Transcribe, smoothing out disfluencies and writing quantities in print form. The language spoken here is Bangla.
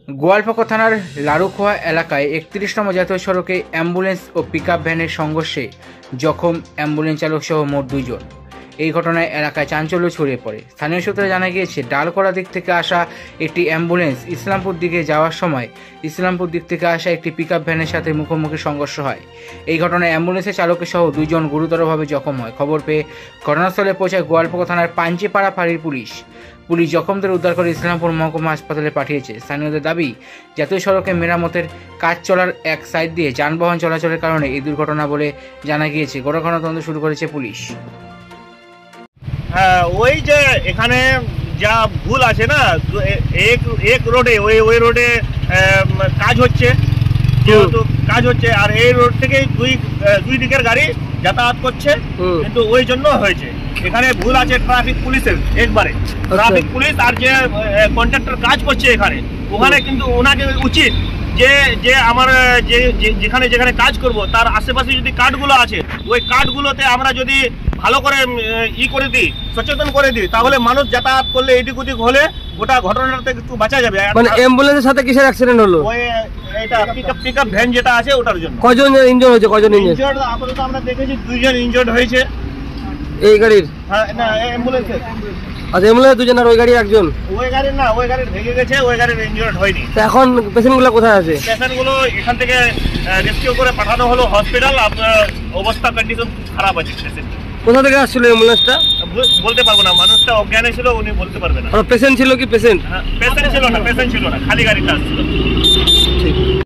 গোয়ালপাড়া থানার লারুখোয়া এলাকায় ৩১ জাতীয় সড়কে অ্যাম্বুলেন্স ও পিকআপ ভ্যানের সংঘর্ষে জখম অ্যাম্বুলেন্স চালক সহ মোট ২ জন। এই ঘটনায় এলাকায় চাঞ্চল্য ছড়িয়ে পড়ে। স্থানীয় সূত্রে জানা গিয়েছে, ডালকড়া দিক থেকে আসা একটি অ্যাম্বুলেন্স ইসলামপুর দিকে যাওয়ার সময় ইসলামপুর দিক থেকে আসা একটি পিকআপ ভ্যানের সাথে মুখোমুখি সংঘর্ষ হয়। এই ঘটনায় অ্যাম্বুলেন্সের চালকের সহ ২ জন গুরুতরভাবে জখম হয়। খবর পেয়ে ঘটনাস্থলে পৌঁছায় গোয়ালপাড়া থানার পাঞ্চিপাড়া ফাঁড়ির পুলিশ জখমদের উদ্ধার করে ইসলামপুর মহকুমা হাসপাতালে পাঠিয়েছে। স্থানীয়দের দাবি, জাতীয় সড়কে মেরামতের কাজ চলার এক সাইড দিয়ে যানবাহন চলাচলের কারণে এই দুর্ঘটনা বলে জানা গিয়েছে। ঘটনা তদন্ত শুরু করেছে পুলিশ। ওই যে এখানে যা ভুল আছে না, এক রোডে ওই রোডে কাজ হচ্ছে, যেহেতু কাজ হচ্ছে, আর এই রোড থেকে দুই দিকের গাড়ি যাতায়াত করছে, কিন্তু ওই জন্য হয়েছে। এখানে ভুল আছে ট্রাফিক পুলিশের, একবারে ট্রাফিক পুলিশ আর যে কন্ট্রাক্টর কাজ করছে এখানে, ওখানে কিন্তু ওনাকে উচিত যে আমার যেখানে যেখানে কাজ করব তার আশেপাশে যদি কার্ডগুলো আছে, ওই কার্ডগুলোতে আমরা যদি ভালো করে করে দিই, সচেতন করে দিই, তাহলে মানুষ যাতায়াত করলে এদিক ওদিক হলে গোটা ঘটনাটা একটু বাঁচা যাবে। মানে অ্যাম্বুলেন্সের সাথে কিসের অ্যাক্সিডেন্ট হলো? ওই এটা পিকআপ ভ্যান যেটা আছে ওটার জন্য। কয়জন ইনজুর্ড হয়েছে? কয়জন ইনজুর্ড আপাতত আমরা দেখেছি 2 জন ইনজুর্ড হয়েছে এই গাড়ির। হ্যাঁ, না অ্যাম্বুলেন্সের। আচ্ছা, অ্যাম্বুলেন্স 2 জন আর ওই গাড়ি 1 জন? ওই গাড়ির না, ওই গাড়ির ভেঙে গেছে, ওই গাড়ির ইনজুর্ড হয়নি। তো এখন পেশেন্টগুলো কোথায় আছে? পেশেন্টগুলো এখান থেকে রেস্কিউ করে পাঠানো হলো হসপিটাল। আপনার অবস্থা কন্ডিশন খারাপ আছে পেশেন্ট। কোথা থেকে আসছিল অ্যাম্বুলেন্সটা? বলতে পারবো না, মানুষটা অজ্ঞানে ছিল, উনি বলতে পারবে না। আর পেশেন্ট ছিল কি? পেশেন্ট ছিল না, খালি গাড়িটা আসছিল।